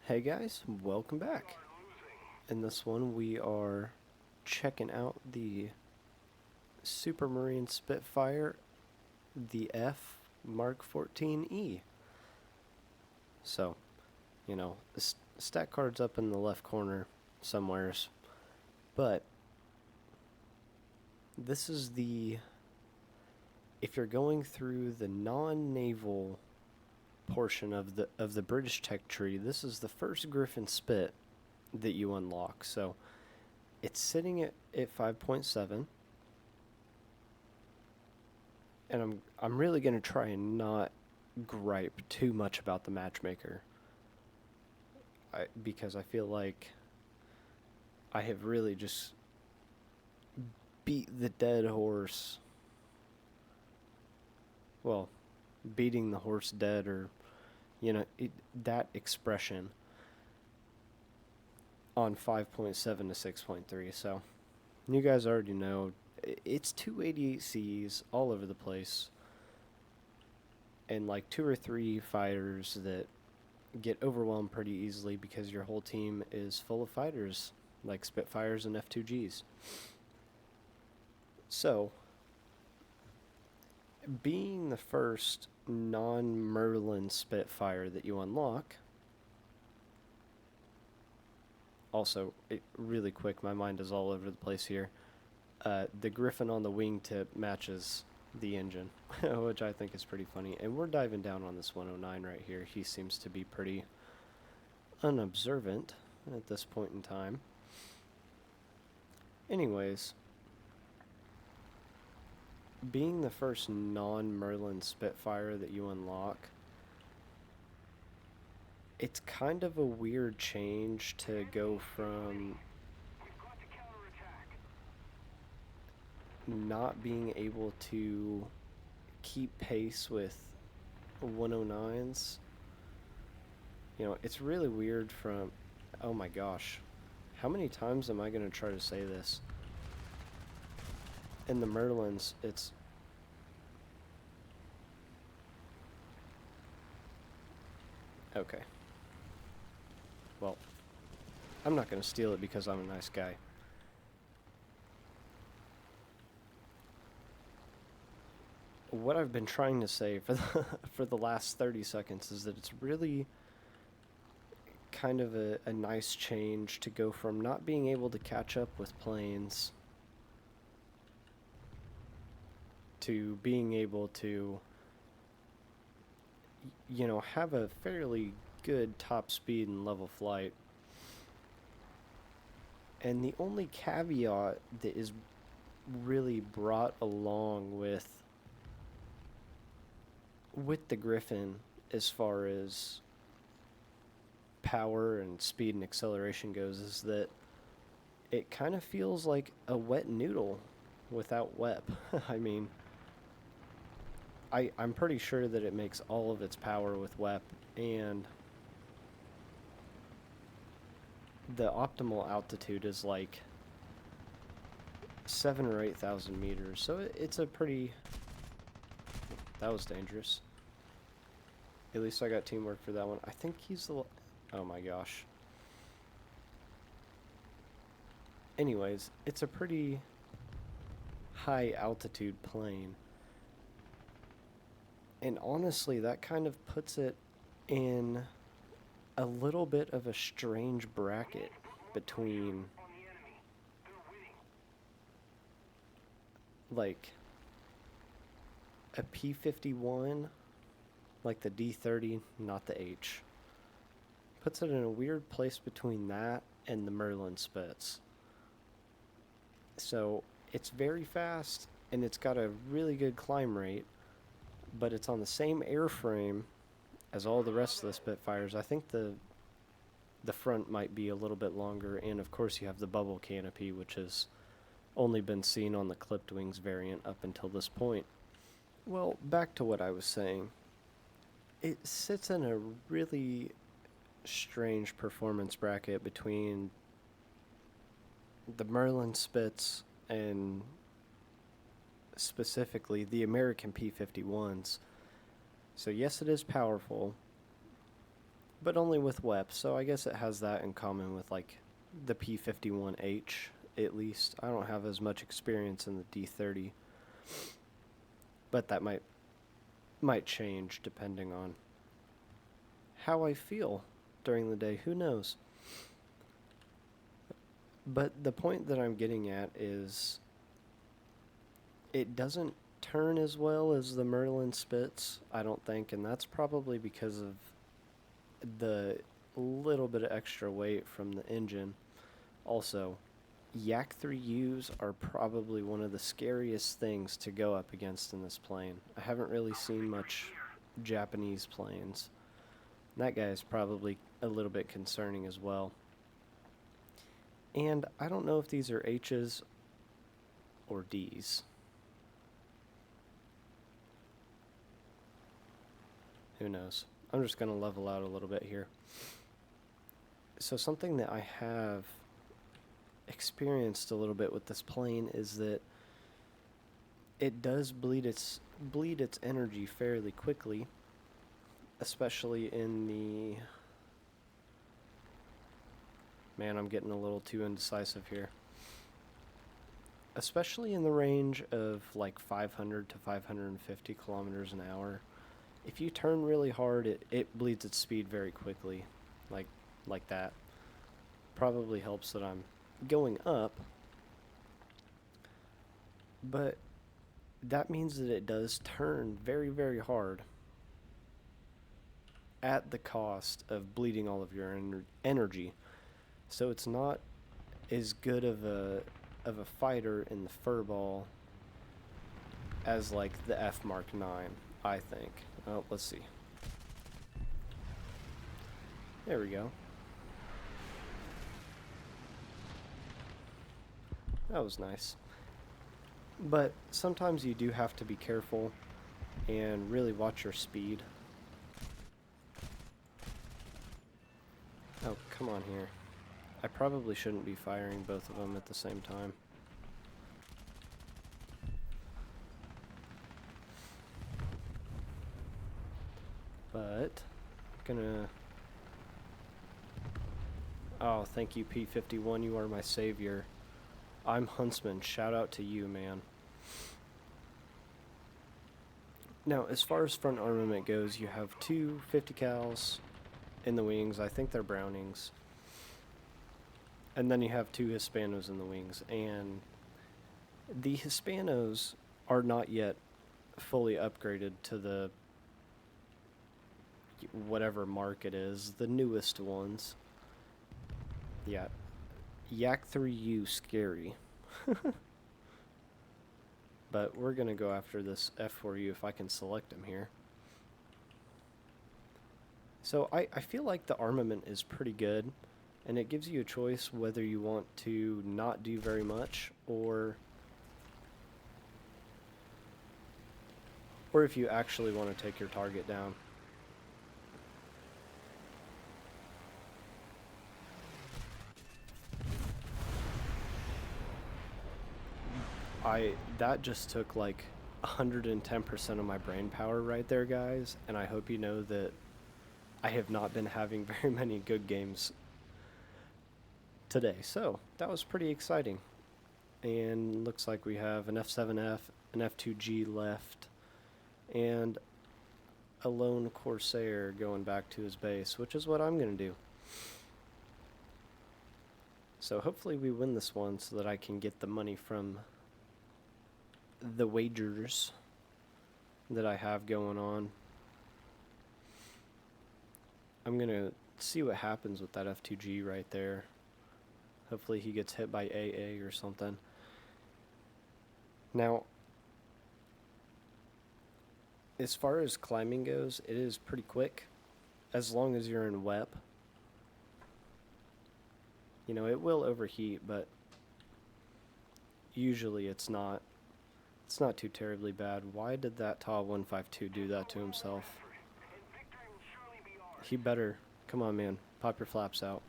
Hey guys, welcome back. In this one, we are checking out the Supermarine Spitfire, the F Mark 14E. So, the stat card's up in the left corner somewheres, but this is if you're going through the non-naval portion of the British tech tree, this is the first Griffon Spit that you unlock. So it's sitting at 5.7, and I'm really gonna try and not gripe too much about the matchmaker, because I feel like I have really just beat the dead horse. Well, beating the horse dead, or that expression on 5.7 to 6.3. So you guys already know it's 288 Cs all over the place, and like two or three fighters that get overwhelmed pretty easily because your whole team is full of fighters like Spitfires and F2Gs. So, being the first non-Merlin Spitfire that you unlock, also, really quick, my mind is all over the place here. The Griffon on the wingtip matches the engine, which I think is pretty funny. And we're diving down on this 109 right here. He seems to be pretty unobservant at this point in time. Anyways, being the first non-Merlin Spitfire that you unlock, it's kind of a weird change to go from not being able to keep pace with 109s. It's really weird from... Oh my gosh. How many times am I going to try to say this? In the Merlins, it's... Okay. Well, I'm not going to steal it because I'm a nice guy. What I've been trying to say for the last 30 seconds is that it's really kind of a nice change to go from not being able to catch up with planes to being able to, have a fairly good top speed and level flight. And the only caveat that is really brought along with the Griffon, as far as power and speed and acceleration goes, is that it kind of feels like a wet noodle without WEP. I mean, I'm pretty sure that it makes all of its power with WEP, and the optimal altitude is like 7 or 8,000 meters. So it's a pretty... That was dangerous. At least I got teamwork for that one. I think he's the... Oh my gosh. Anyways, it's a pretty high altitude plane. And honestly, that kind of puts it in a little bit of a strange bracket between, like, a P-51, like the D-30, not the H. Puts it in a weird place between that and the Merlin Spits. So it's very fast, and it's got a really good climb rate, but it's on the same airframe as all the rest of the Spitfires. I think the front might be a little bit longer, and of course you have the bubble canopy, which has only been seen on the clipped wings variant up until this point. Well, back to what I was saying. It sits in a really strange performance bracket between the Merlin Spits and specifically the American P-51s. So yes, it is powerful, but only with WEP, so I guess it has that in common with like the P51H at least. I don't have as much experience in the D30, but that might change depending on how I feel during the day. Who knows? But the point that I'm getting at is it doesn't turn as well as the Merlin Spits, I don't think, and that's probably because of the little bit of extra weight from the engine. Also, Yak 3Us are probably one of the scariest things to go up against in this plane. I haven't really seen much Japanese planes. That guy is probably a little bit concerning as well. And I don't know if these are H's or D's. Who knows? I'm just going to level out a little bit here. So something that I have experienced a little bit with this plane is that it does bleed its energy fairly quickly, especially in the... Man, I'm getting a little too indecisive here. Especially in the range of like 500 to 550 kilometers an hour. If you turn really hard, it bleeds its speed very quickly, like that. Probably helps that I'm going up, but that means that it does turn very, very hard at the cost of bleeding all of your energy. So it's not as good of a fighter in the furball as like the F Mark 9, I think. Oh, let's see. There we go. That was nice. But sometimes you do have to be careful and really watch your speed. Oh, come on here. I probably shouldn't be firing both of them at the same time. But, gonna... Oh, thank you, P51, you are my savior. I'm Huntsman, shout out to you, man. Now, as far as front armament goes, you have two 50 cals in the wings. I think they're Brownings. And then you have two Hispanos in the wings. And the Hispanos are not yet fully upgraded to the whatever mark it is, the newest ones. Yeah. Yak 3U scary. But we're going to go after this F4U if I can select him here. So I feel like the armament is pretty good, and it gives you a choice whether you want to not do very much or if you actually want to take your target down. That just took like 110% of my brain power right there, guys, and I hope you know that I have not been having very many good games today. So, that was pretty exciting. And looks like we have an F7F, an F2G left, and a lone Corsair going back to his base, which is what I'm going to do. So hopefully we win this one so that I can get the money from the wagers that I have going on. I'm going to see what happens with that F2G right there. Hopefully he gets hit by AA or something. Now, as far as climbing goes, it is pretty quick, as long as you're in WEP. You know, it will overheat, but usually it's not too terribly bad. Why did that TAW 152 do that to himself? He better. Come on, man. Pop your flaps out.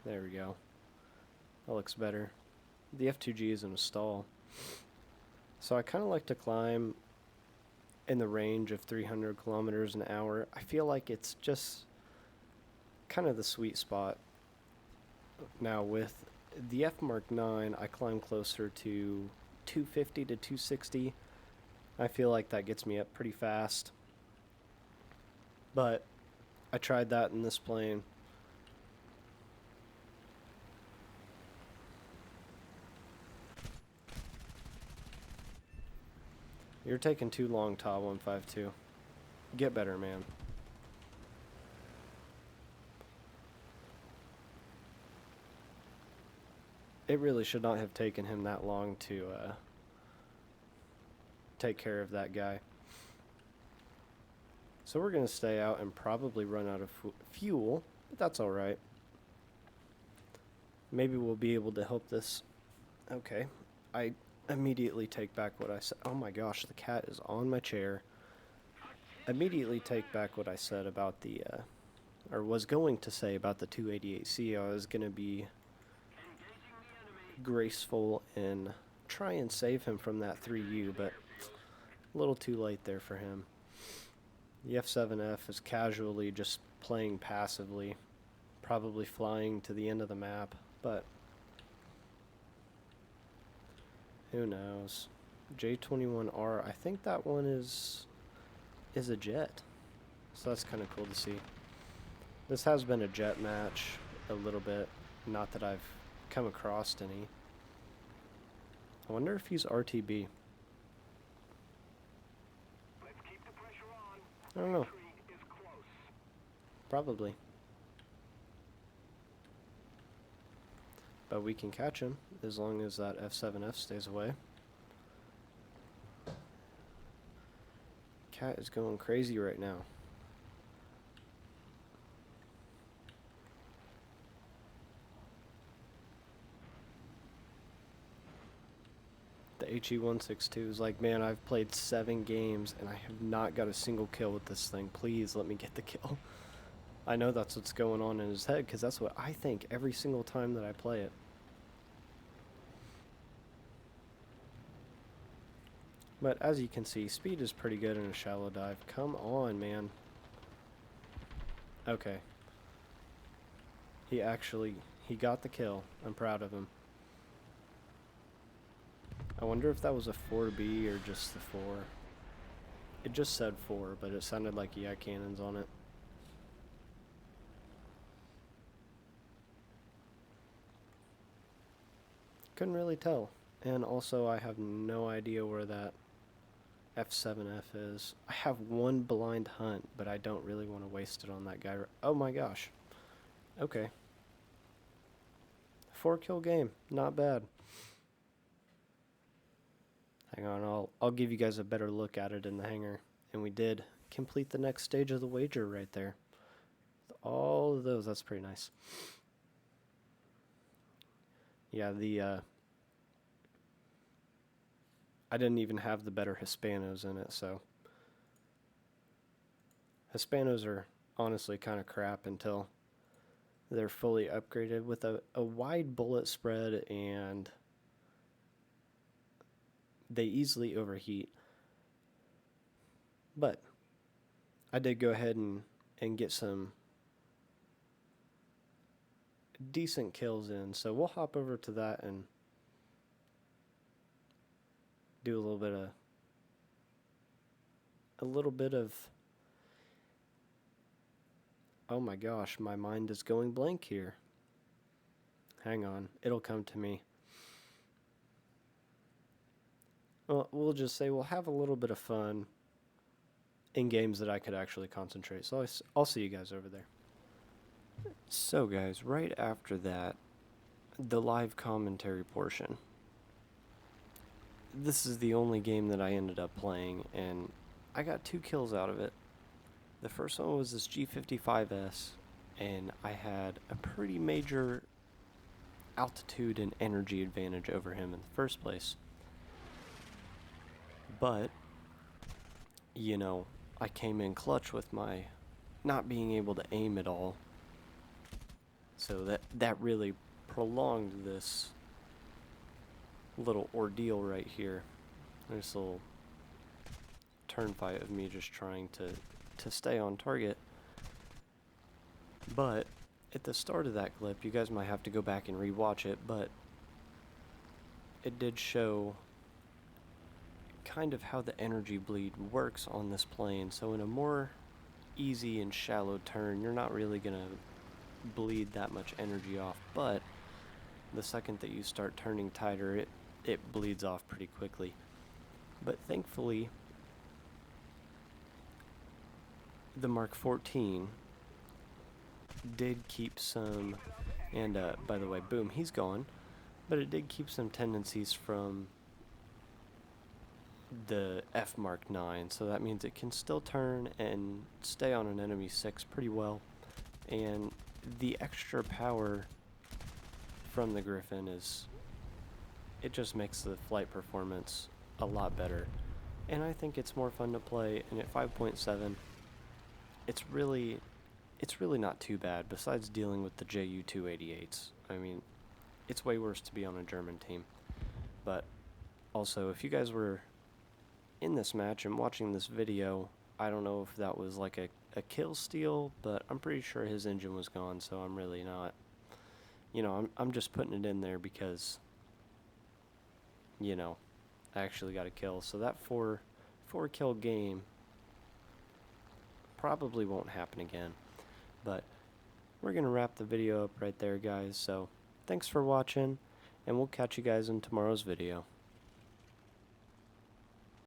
There we go. That looks better. The F2G is in a stall. So I kind of like to climb in the range of 300 kilometers an hour. I feel like it's just kind of the sweet spot. Now with the F Mark 9, I climb closer to 250 to 260. I feel like that gets me up pretty fast. But I tried that in this plane. You're taking too long, Ta 152. Get better, man. It really should not have taken him that long to take care of that guy. So we're going to stay out and probably run out of fuel, but that's alright. Maybe we'll be able to help this. Okay, I immediately take back what I said. Oh my gosh, the cat is on my chair. Immediately take back what I said about the, or was going to say about the 288C. I was going to be graceful and try and save him from that 3U, but a little too late there for him. The F7F is casually just playing passively, probably flying to the end of the map, but who knows. J21R, I think that one is a jet, so that's kind of cool to see. This has been a jet match a little bit, not that I've come across any. I wonder if he's RTB. I don't know. Probably. But we can catch him as long as that F7F stays away. Cat is going crazy right now. The HE162 is like, man, I've played 7 games and I have not got a single kill with this thing. Please let me get the kill. I know that's what's going on in his head because that's what I think every single time that I play it. But as you can see, speed is pretty good in a shallow dive. Come on, man. Okay. He got the kill. I'm proud of him. I wonder if that was a 4B or just the 4. It just said 4, but it sounded like he had cannons on it. Couldn't really tell. And also I have no idea where that F7F is. I have one blind hunt, but I don't really want to waste it on that guy. Oh my gosh. Okay. 4-kill game. Not bad. Hang on, I'll give you guys a better look at it in the hangar. And we did complete the next stage of the wager right there. All of those, that's pretty nice. Yeah, I didn't even have the better Hispanos in it, so. Hispanos are honestly kind of crap until they're fully upgraded with a wide bullet spread, and they easily overheat. But I did go ahead and get some decent kills in, so we'll hop over to that and do a little bit of oh my gosh, my mind is going blank here. Hang on, it'll come to me. Well, we'll just say we'll have a little bit of fun in games that I could actually concentrate. So I'll see you guys over there. So guys, right after that, the live commentary portion. This is the only game that I ended up playing, and I got 2 kills out of it. The first one was this G55S, and I had a pretty major altitude and energy advantage over him in the first place. But, you know, I came in clutch with my not being able to aim at all. So that really prolonged this little ordeal right here. There's a little turn fight of me just trying to stay on target. But at the start of that clip, you guys might have to go back and rewatch it, but it did show kind of how the energy bleed works on this plane. So in a more easy and shallow turn, you're not really going to bleed that much energy off, but the second that you start turning tighter, it bleeds off pretty quickly. But thankfully, the Mark 14 did keep some, and by the way, boom, he's gone, but it did keep some tendencies from the F Mark 9, so that means it can still turn and stay on an enemy 6 pretty well, and the extra power from the Griffon it just makes the flight performance a lot better, and I think it's more fun to play, and at 5.7, it's really not too bad, besides dealing with the JU-288s. I mean, it's way worse to be on a German team. But also, if you guys were in this match and watching this video, I don't know if that was like a kill steal, but I'm pretty sure his engine was gone, so I'm really not, I'm just putting it in there because, I actually got a kill. So that four kill game probably won't happen again. But we're going to wrap the video up right there, guys. So thanks for watching, and we'll catch you guys in tomorrow's video.